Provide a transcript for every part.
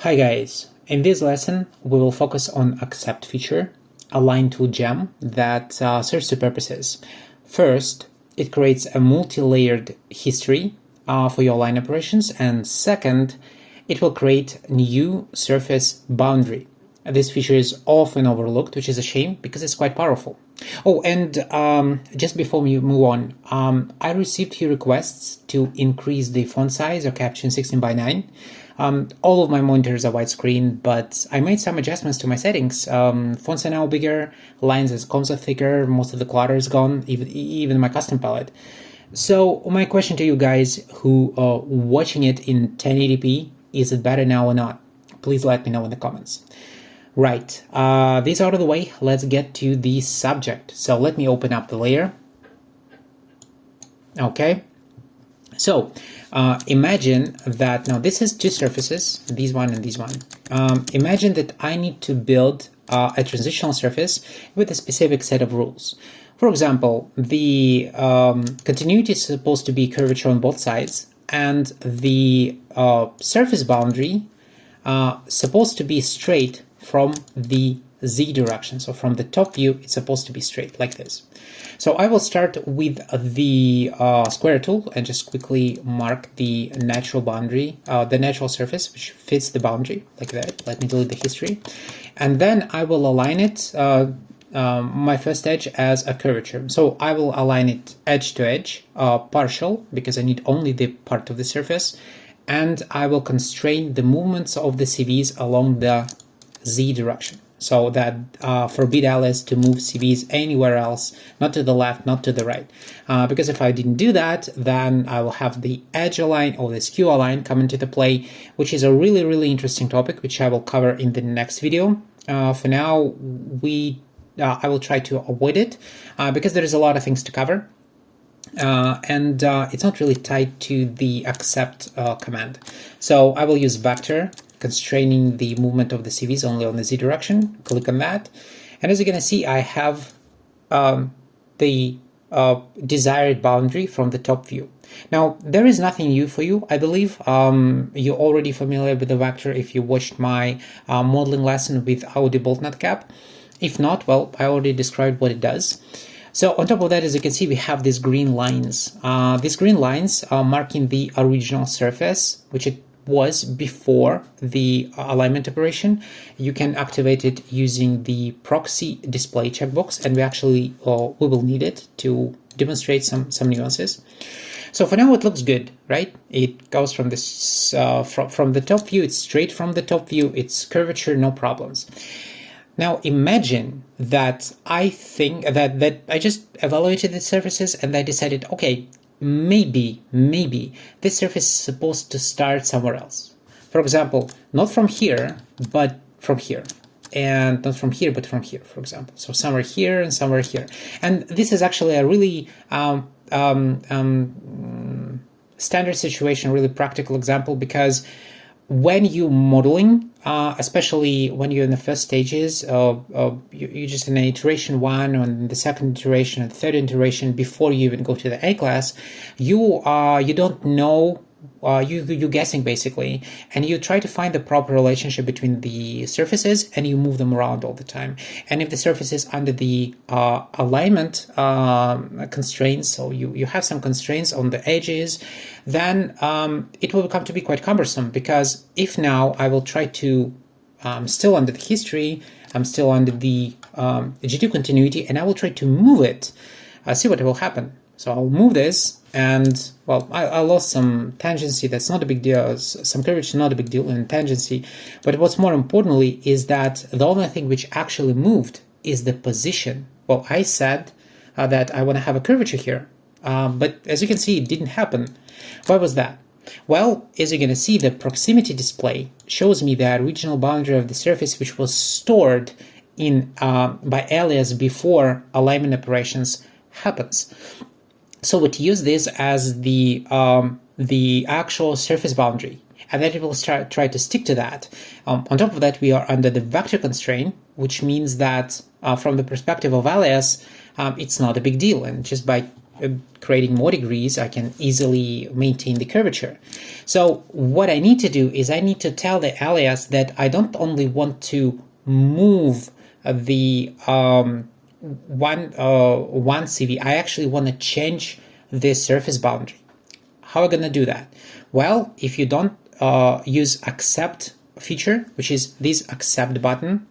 Hi guys, in this lesson we will focus on accept feature, a line tool gem that serves two purposes. First, it creates a multi-layered history for your line operations, and second, it will create new surface boundary. This feature is often overlooked, which is a shame because it's quite powerful. Oh, and just before we move on, I received few requests to increase the font size or caption 16:9. All of my monitors are widescreen, but I made some adjustments to my settings. Fonts are now bigger, lines and columns are thicker, most of the clutter is gone, even my custom palette. So my question to you guys who are watching it in 1080p, is it better now or not? Please let me know in the comments. Right, this out of the way, let's get to the subject. So let me open up the layer. Okay, so imagine that now this is two surfaces, this one and this one. Imagine that I need to build a transitional surface with a specific set of rules. For example, the continuity is supposed to be curvature on both sides, and the surface boundary supposed to be straight from the Z direction. So from the top view, it's supposed to be straight like this. So I will start with the square tool and just quickly mark the natural boundary, the natural surface which fits the boundary like that. Let me delete the history. And then I will align it, my first edge as a curvature. So I will align it edge to edge, partial, because I need only the part of the surface. And I will constrain the movements of the CVs along the Z direction, so that forbid Alias to move CVs anywhere else, not to the left, not to the right. Because if I didn't do that, then I will have the edge align or the skew align come into the play, which is a really interesting topic, which I will cover in the next video. For now, I will try to avoid it because there is a lot of things to cover. And it's not really tied to the accept command. So I will use vector, constraining the movement of the CVs only on the Z direction. Click on that. And as you're going to see, I have the desired boundary from the top view. Now, there is nothing new for you, I believe. You're already familiar with the vector if you watched my modeling lesson with Audi bolt nut cap. If not, well, I already described what it does. So on top of that, as you can see, we have these green lines. These green lines are marking the original surface, which it was before the alignment operation. You can activate it using the proxy display checkbox, and we will need it to demonstrate some nuances. So for now, it looks good, right? It goes from this from the top view. It's straight from the top view. It's curvature, no problems. Now imagine that I think that I just evaluated the surfaces and I decided, okay, maybe this surface is supposed to start somewhere else. For example, not from here, but from here. And not from here, but from here, for example. So somewhere here and somewhere here. And this is actually a really standard situation, really practical example, because when you're modeling, especially when you're in the first stages, you're just in iteration 1 or in the second iteration and third iteration before you even go to the A class, you don't know, you're guessing basically, and you try to find the proper relationship between the surfaces and you move them around all the time. And if the surface is under the alignment constraints, so you have some constraints on the edges, then it will become to be quite cumbersome, because if now I will try to, still under the history, I'm still under the G2 continuity, and I will try to move it, see what will happen. So I'll move this, and well, I lost some tangency. That's not a big deal. Some curvature, not a big deal in tangency. But what's more importantly is that the only thing which actually moved is the position. Well, I said that I want to have a curvature here, but as you can see, it didn't happen. Why was that? Well, as you're going to see, the proximity display shows me the original boundary of the surface, which was stored in by Alias before alignment operations happens. So it use this as the actual surface boundary, and then it will try to stick to that. On top of that, we are under the vector constraint, which means that from the perspective of Alias, it's not a big deal, and just by creating more degrees, I can easily maintain the curvature. So what I need to do is I need to tell the alias that I don't only want to move the one CV, I actually want to change the surface boundary. How am I going to do that? Well, if you don't use accept feature, which is this accept button,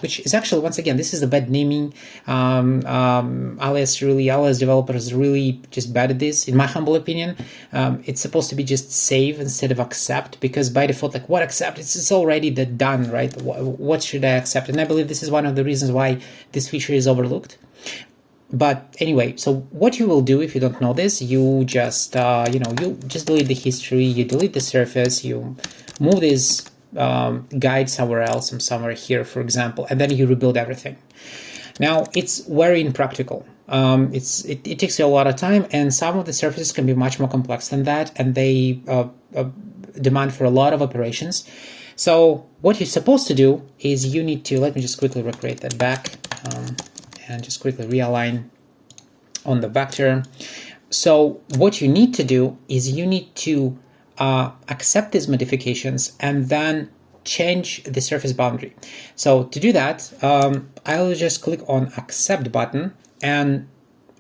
which is actually, once again, this is the bad naming. Alias developers really just bad at this, in my humble opinion. It's supposed to be just save instead of accept, because by default, like, what accept? It's already done, right? What should I accept? And I believe this is one of the reasons why this feature is overlooked. But anyway, so what you will do if you don't know this, you just you just delete the history, you delete the surface, you move this guide somewhere else, somewhere here, for example, and then you rebuild everything. Now, it's very impractical. It takes you a lot of time, and some of the surfaces can be much more complex than that, and they demand for a lot of operations. So what you're supposed to do is you need to, let me just quickly recreate that back, and just quickly realign on the vector. So what you need to do is you need to accept these modifications and then change the surface boundary. So to do that, I'll just click on accept button, and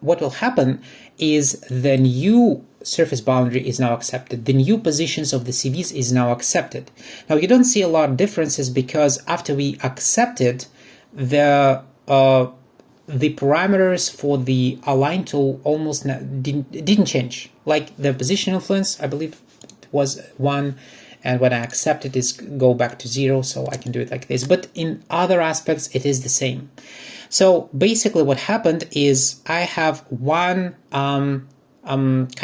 what will happen is the new surface boundary is now accepted. The new positions of the CVs is now accepted. Now you don't see a lot of differences because after we accepted, the parameters for the align tool almost didn't change. Like the position influence, I believe, was 1, and when I accept it is go back to 0, so I can do it like this. But in other aspects, it is the same. So basically what happened is I have one kind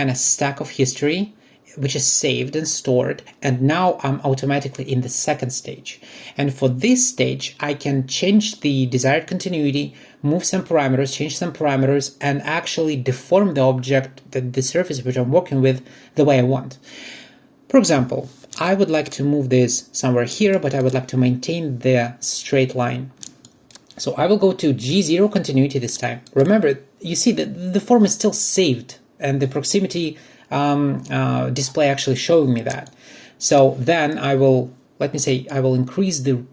of stack of history, which is saved and stored, and now I'm automatically in the second stage. And for this stage, I can change the desired continuity, move some parameters, change some parameters, and actually deform the object, the surface which I'm working with, the way I want. For example, I would like to move this somewhere here, but I would like to maintain the straight line. So I will go to G0 continuity this time. Remember, you see that the form is still saved, and the proximity display actually showing me that. So then I will, I will increase the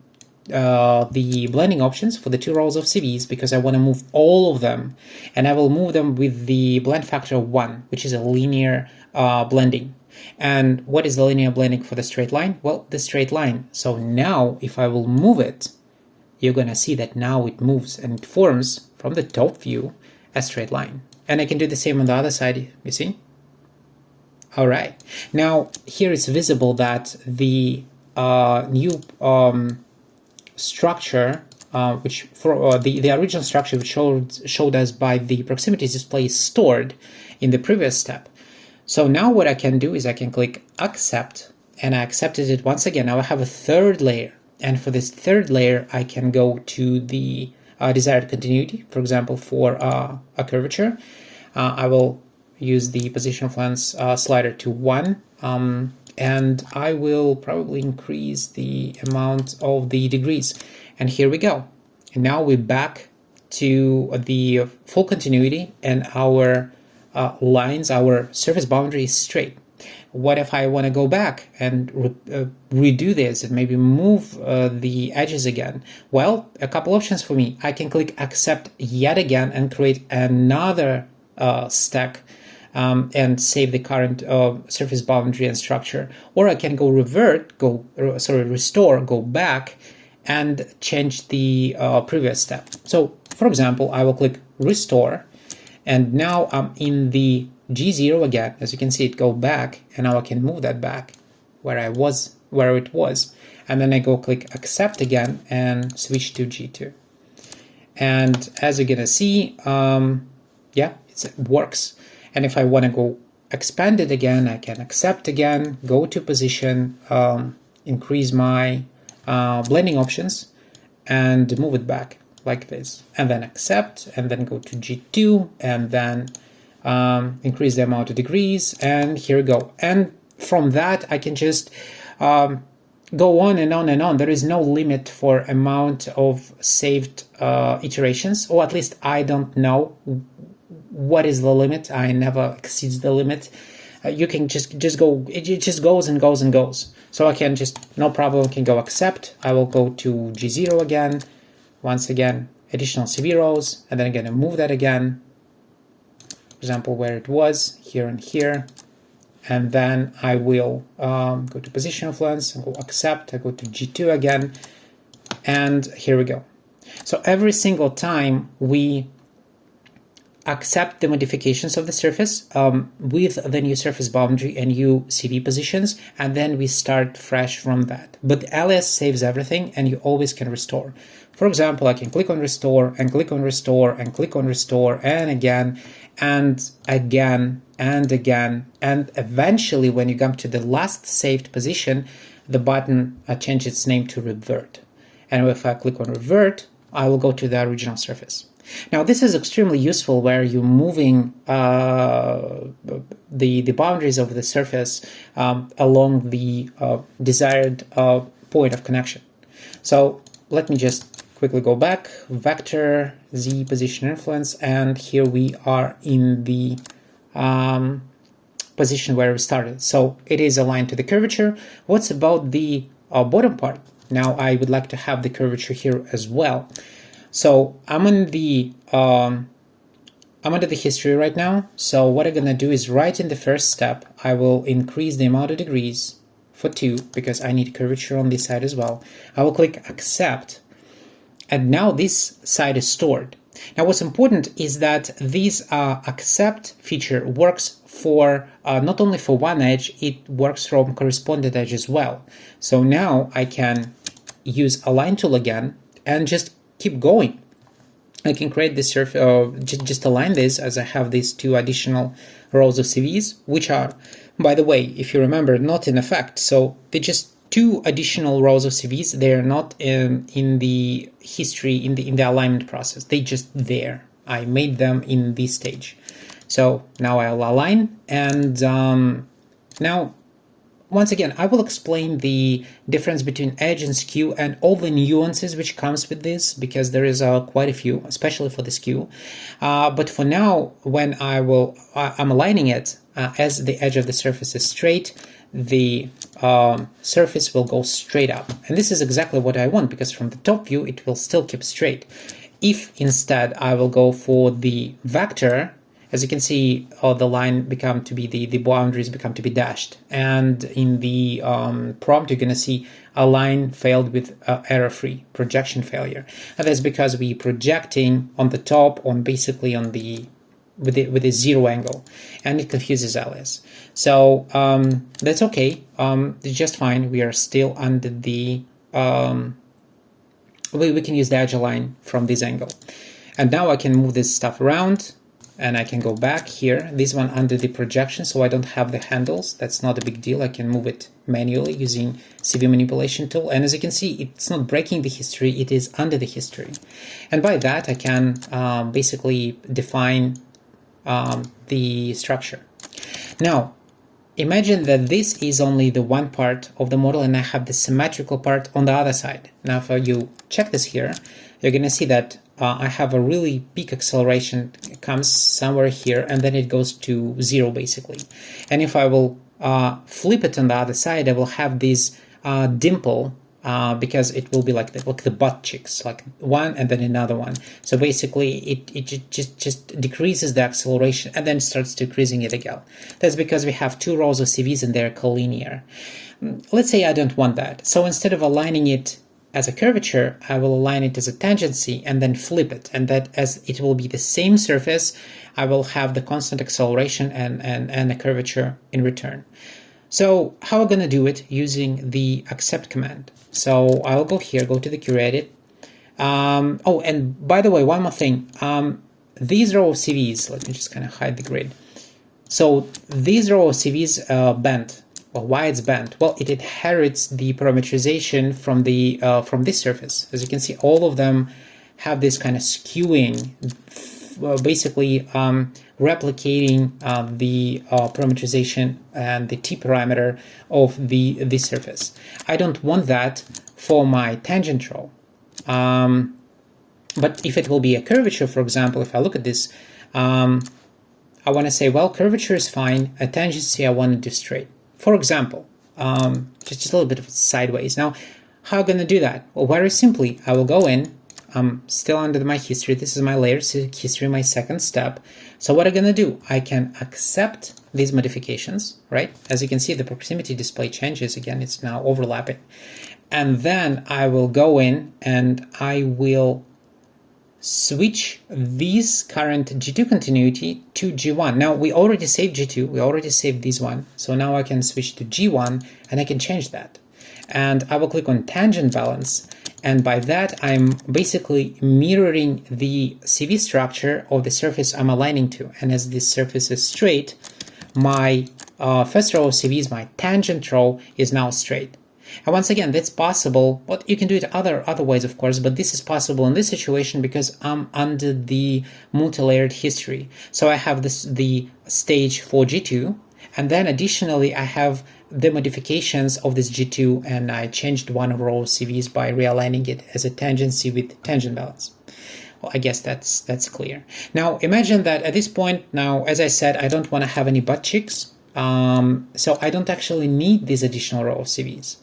blending options for the 2 rows of CVs, because I want to move all of them, and I will move them with the blend factor 1, which is a linear blending. And what is the linear blending for the straight line? Well, the straight line. So now if I will move it, you're going to see that now it moves and it forms from the top view a straight line. And I can do the same on the other side, you see? All right. Now here it's visible that the new structure, which for the original structure which showed us by the proximity display is stored in the previous step. So now what I can do is I can click accept, and I accepted it once again. Now I have a third layer, and for this third layer I can go to the desired continuity, for example, for a curvature. I will use the position of lens slider to 1, and I will probably increase the amount of the degrees. And here we go. And now we're back to the full continuity, and our lines, our surface boundary is straight. What if I want to go back and redo this and maybe move the edges again? Well, a couple options for me. I can click accept yet again and create another stack and save the current surface boundary and structure. Or I can go restore, go back and change the previous step. So for example, I will click restore, and now I'm in the G0 again. As you can see, it go back, and now I can move that back where it was, and then I go click accept again and switch to G2. And as you're gonna see, yeah, it works. And if I want to go expand it again, I can accept again, go to position, increase my blending options, and move it back like this, and then accept, and then go to G2, and then increase the amount of degrees, and here we go. And from that I can just go on and on and on. There is no limit for amount of saved iterations, or at least I don't know what is the limit. I never exceeds the limit. You can just go, it just goes and goes and goes. So I can just, no problem, can go accept. I will go to G0 again, once again, additional CV rows, and then I'm gonna move that again, for example, where it was, here and here. And then I will go to position influence and go accept. I go to G2 again, and here we go. So every single time we accept the modifications of the surface with the new surface boundary and new CV positions, and then we start fresh from that. But Alias saves everything, and you always can restore. For example, I can click on restore and click on restore and click on restore and again and again and again, and eventually when you come to the last saved position, the button changes its name to revert. And if I click on revert, I will go to the original surface. Now this is extremely useful where you're moving the boundaries of the surface along the desired point of connection. So let me just quickly go back, vector, z position influence, and here we are in the position where we started. So it is aligned to the curvature. What's about the bottom part? Now I would like to have the curvature here as well. So I'm under the history right now. So what I'm gonna do is right in the first step, I will increase the amount of degrees for 2 because I need curvature on this side as well. I will click accept, and now this side is stored. Now what's important is that this accept feature works for not only for one edge, it works from corresponding edge as well. So now I can use align tool again and just keep going. I can create this surface, just align this as I have these 2 additional rows of CVs, which are, by the way, if you remember, not in effect. So they're just 2 additional rows of CVs. They are not in the history, in the alignment process. They just there. I made them in this stage. So now I'll align, and now once again, I will explain the difference between edge and skew and all the nuances which comes with this, because there is quite a few, especially for the skew. But for now, when I'm aligning it, as the edge of the surface is straight, the surface will go straight up. And this is exactly what I want, because from the top view, it will still keep straight. If instead I will go for the vector, as you can see, the line become to be, the boundaries become to be dashed. And in the prompt, you're going to see a line failed with error-free, projection failure. And that's because we're projecting on the top, on basically on the, with a 0 angle, and it confuses Alias. So that's okay, it's just fine. We are still under the, we can use the edge align from this angle. And now I can move this stuff around, and I can go back here, this one under the projection, so I don't have the handles. That's not a big deal. I can move it manually using CV manipulation tool. And as you can see, it's not breaking the history, it is under the history. And by that, I can basically define the structure. Now, imagine that this is only the one part of the model, and I have the symmetrical part on the other side. Now, if you check this here, you're going to see that I have a really peak acceleration. It comes somewhere here, and then it goes to 0 basically. And if I will flip it on the other side, I will have this dimple because it will be like the butt cheeks, like one and then another one. So basically, it just decreases the acceleration and then starts decreasing it again. That's because we have 2 rows of CVs and they're collinear. Let's say I don't want that. So instead of aligning it as a curvature, I will align it as a tangency and then flip it, and that as it will be the same surface, I will have the constant acceleration and a curvature in return. So how am I going to do it? Using the accept command. So I'll go here, go to the QEdit. Oh, and by the way, one more thing. These row of CVs, let me just kind of hide the grid. So these row of CVs bent. Well, why it's bent? Well, it inherits the parameterization from the from this surface. As you can see, all of them have this kind of skewing, basically replicating the parameterization and the t parameter of this surface. I don't want that for my tangent row. But if it will be a curvature, for example, if I look at this, I want to say, well, curvature is fine, a tangency I want to do straight. For example, just a little bit of sideways. Now, how am I going to do that? Well, very simply, I will go in, I'm still under my history, this is my layers history, my second step. So what I'm going to do, I can accept these modifications, right? As you can see, the proximity display changes, again, it's now overlapping. And then I will go in and I will switch this current G2 continuity to G1. Now we already saved G2, we already saved this one, so now I can switch to G1 and I can change that. And I will click on tangent balance, and by that I'm basically mirroring the CV structure of the surface I'm aligning to. And as this surface is straight, my first row of CVs, my tangent row, is now straight. And once again, that's possible, but you can do it other ways, of course, but this is possible in this situation because I'm under the multi-layered history. So I have the stage for G2, and then additionally I have the modifications of this G2, and I changed one row of CVs by realigning it as a tangency with tangent balance. Well, I guess that's clear. Now imagine that at this point, now as I said, I don't want to have any butt cheeks, so I don't actually need this additional row of CVs.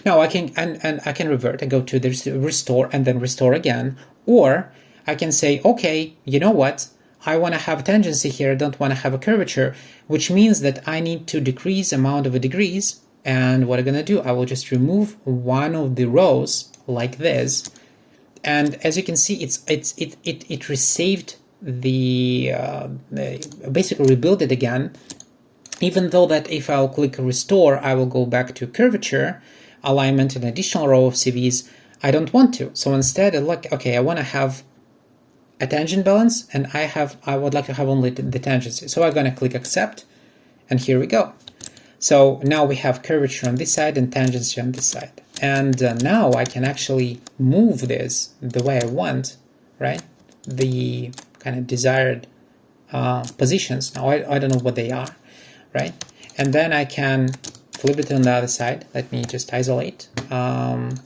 Now I can and I can revert and go to the restore and then restore again, or I can say, okay, you know what, I want to have a tangency here, I don't want to have a curvature, which means that I need to decrease amount of degrees. And what I'm gonna do, I will just remove one of the rows like this, and as you can see, it resaved the basically rebuild it again, even though that if I'll click restore, I will go back to curvature, alignment, an additional row of CVs. I don't want to. So instead, okay, I want to have a tangent balance, and I would like to have only the tangency. So I'm going to click accept, and here we go. So now we have curvature on this side and tangency on this side. And now I can actually move this the way I want, right? The kind of desired positions. Now I don't know what they are, right? And then I can flip it on the other side. Let me just isolate and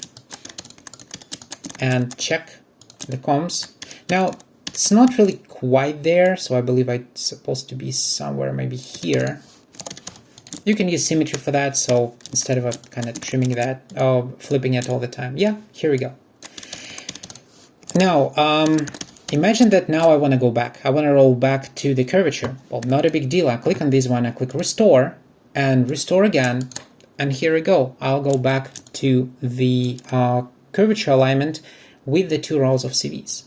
check the comms. Now it's not really quite there, so I believe it's supposed to be somewhere maybe here. You can use symmetry for that, so instead of kind of trimming that, flipping it all the time. Yeah, here we go. Now imagine that now I want to go back. I want to roll back to the curvature. Well, not a big deal. I click on this one, I click restore, and restore again, and here we go. I'll go back to the curvature alignment with the two rows of CVs.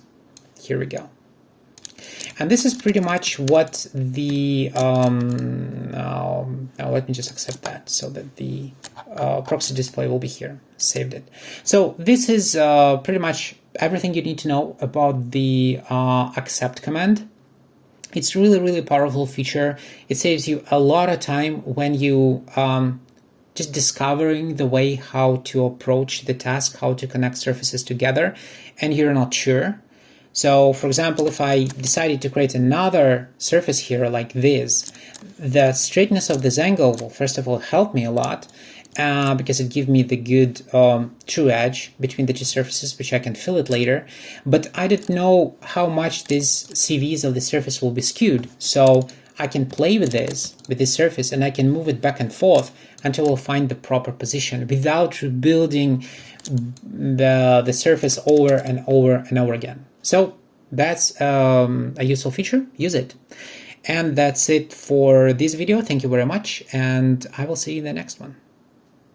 Here we go. And this is pretty much what the now let me just accept that so that the proxy display will be here. Saved it. So this is pretty much everything you need to know about the accept command. It's really powerful feature. It saves you a lot of time when you just discovering the way how to approach the task, how to connect surfaces together, and you're not sure. So for example, if I decided to create another surface here like this, the straightness of this angle will first of all help me a lot, because it gives me the good true edge between the two surfaces, which I can fill it later. But I don't know how much these CVs of the surface will be skewed, so I can play with this surface, and I can move it back and forth until I'll find the proper position without rebuilding the surface over and over and over again. So that's a useful feature. Use it. And that's it for this video. Thank you very much, and I will see you in the next one.